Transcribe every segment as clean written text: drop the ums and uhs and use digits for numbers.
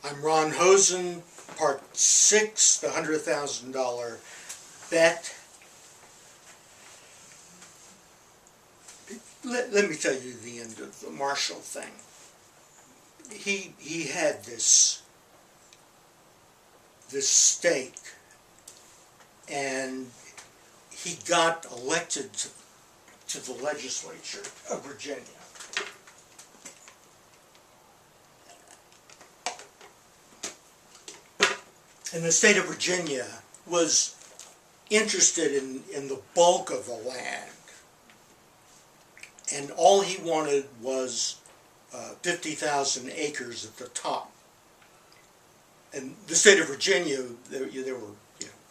I'm Ron Hosen, Part 6, the $100,000 bet. Let me tell you the end of the Marshall thing. He had this stake, and he got elected to the legislature of Virginia. And the state of Virginia was interested in the bulk of the land. And all he wanted was 50,000 acres at the top. And the state of Virginia, there were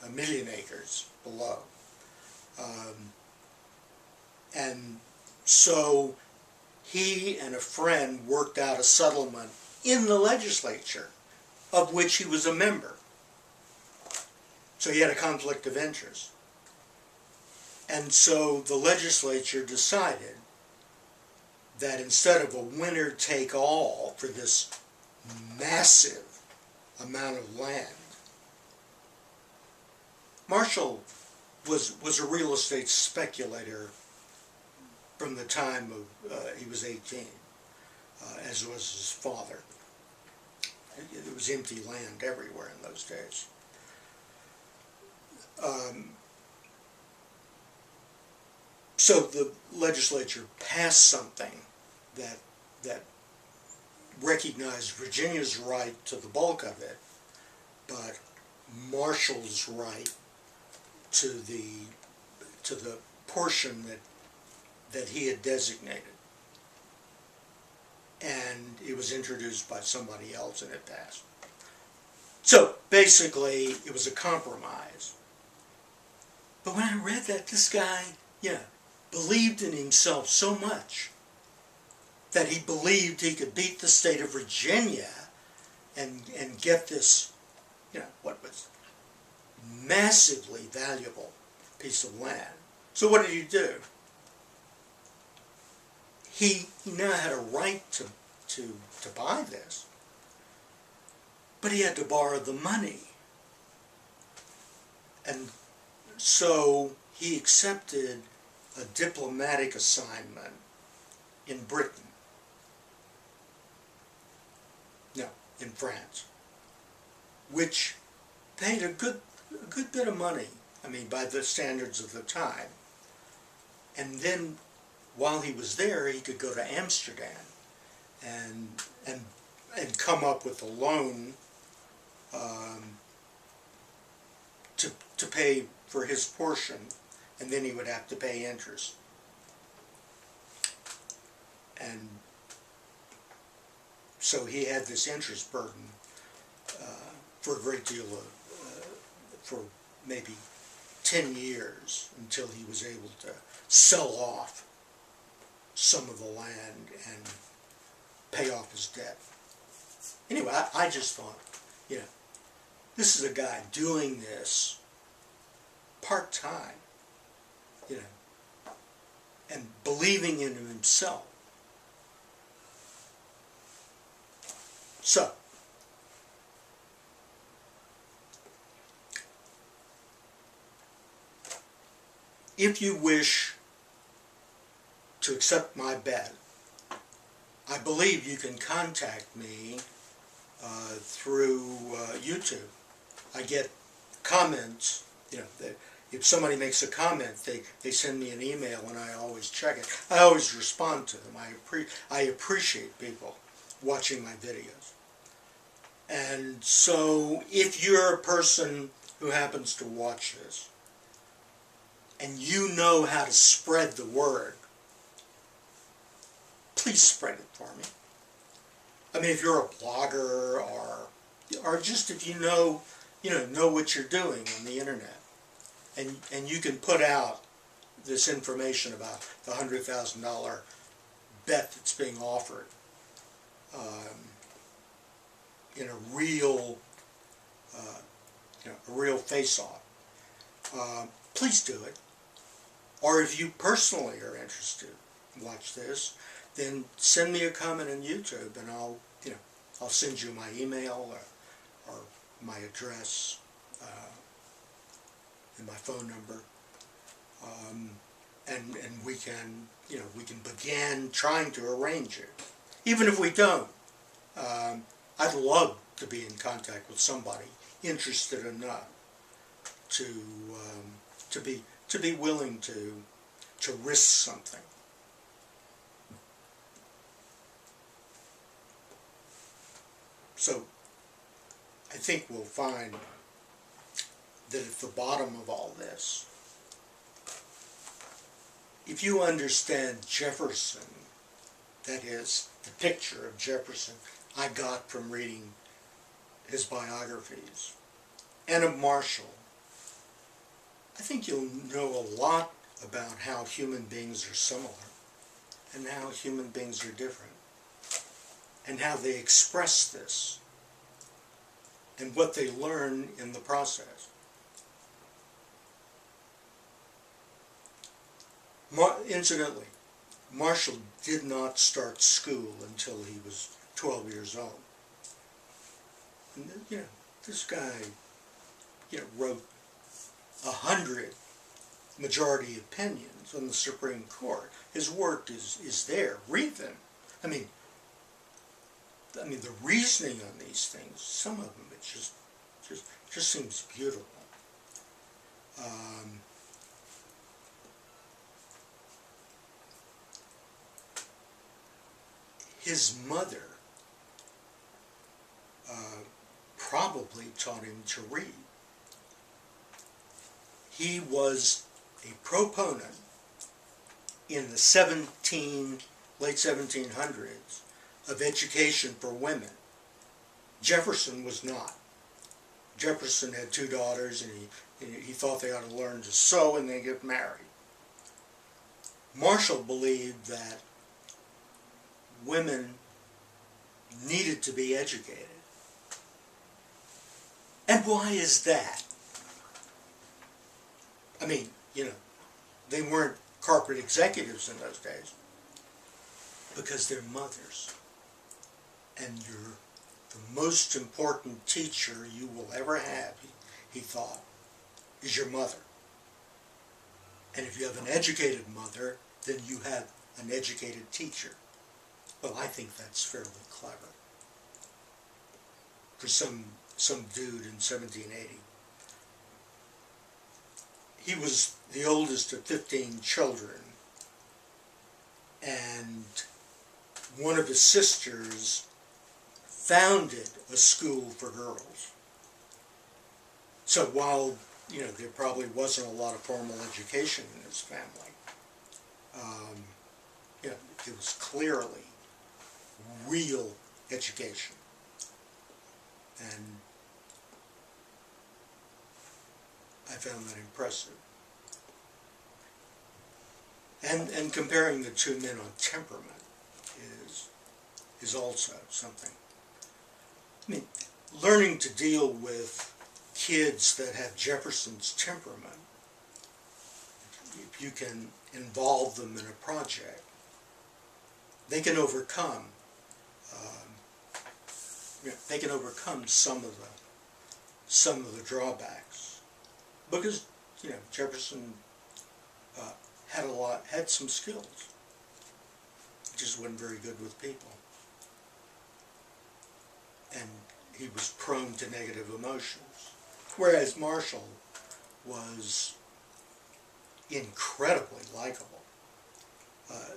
1 million acres below. And so he and a friend worked out a settlement in the legislature, of which he was a member. So he had a conflict of interest. And so the legislature decided that instead of a winner-take-all for this massive amount of land, Marshall was a real estate speculator from the time of he was 18, as was his father. There was empty land everywhere in those days. So the legislature passed something that recognized Virginia's right to the bulk of it, but Marshall's right to the portion that he had designated. And it was introduced by somebody else and it passed. So basically it was a compromise. But when I read that, this guy, believed in himself so much that he believed he could beat the state of Virginia and get this, what was massively valuable piece of land. So what did he do? He now had a right to buy this, but he had to borrow the money. And so he accepted a diplomatic assignment in Britain. No, in France, which paid a good bit of money, by the standards of the time. And then while he was there, he could go to Amsterdam and come up with a loan to pay for his portion, and then he would have to pay interest. And so he had this interest burden for a great deal of, for maybe 10 years, until he was able to sell off some of the land and pay off his debt. Anyway, I just thought, this is a guy doing this part-time, and believing in himself. So, if you wish to accept my bet, I believe you can contact me through YouTube. I get comments, if somebody makes a comment, they send me an email and I always check it. I always respond to them. I appreciate people watching my videos. And so if you're a person who happens to watch this and you know how to spread the word, please spread it for me. If you're a blogger or just if you know what you're doing on the internet, and you can put out this information about the $100,000 bet that's being offered in a real face-off, please do it. Or if you personally are interested, watch this, then send me a comment on YouTube, and I'll send you my email or my address and my phone number, and we can, you know, we can begin trying to arrange it. Even if we don't, I'd love to be in contact with somebody interested enough to be willing to risk something. So I think we'll find that at the bottom of all this, if you understand Jefferson, that is, the picture of Jefferson I got from reading his biographies, and of Marshall, I think you'll know a lot about how human beings are similar and how human beings are different, and how they express this, and what they learn in the process. Incidentally, Marshall did not start school until he was 12 years old. And, you know, this guy, you know, wrote 100 majority opinions on the Supreme Court. His work is there. Read them. I mean, the reasoning on these things, some of them, it just seems beautiful. His mother probably taught him to read. He was a proponent in the late 1700s of education for women. Jefferson was not. Jefferson had 2 daughters, and he thought they ought to learn to sew and then get married. Marshall believed that women needed to be educated. And why is that? I mean, you know, they weren't corporate executives in those days, because they're mothers. And you're the most important teacher you will ever have, he thought, is your mother. And if you have an educated mother, then you have an educated teacher. Well, I think that's fairly clever for some dude in 1780. He was the oldest of 15 children, and one of his sisters founded a school for girls. So while, you know, there probably wasn't a lot of formal education in his family, you know, it was clearly real education. And I found that impressive. And comparing the 2 men on temperament is also something. I mean, learning to deal with kids that have Jefferson's temperament, if you can involve them in a project, they can overcome some of the drawbacks, because, you know, Jefferson had some skills. He just wasn't very good with people, and he was prone to negative emotions, whereas Marshall was incredibly likable,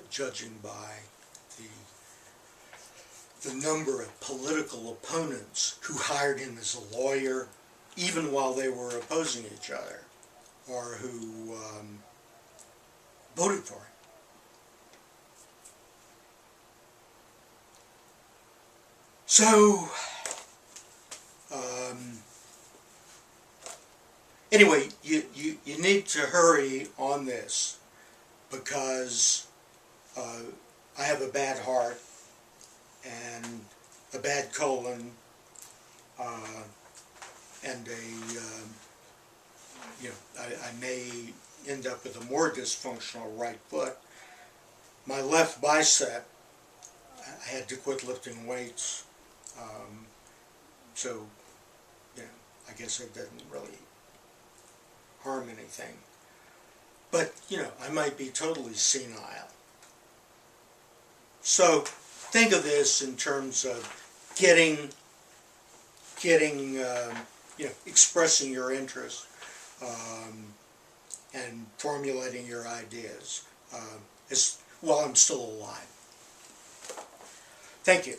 judging by the number of political opponents who hired him as a lawyer, even while they were opposing each other, or who voted for him. So, anyway, you need to hurry on this, because I have a bad heart and a bad colon and you know, I may end up with a more dysfunctional right foot. My left bicep, I had to quit lifting weights So, you know, I guess it doesn't really harm anything. But, you know, I might be totally senile. So, think of this in terms of getting you know, expressing your interest and formulating your ideas while I'm still alive. Thank you.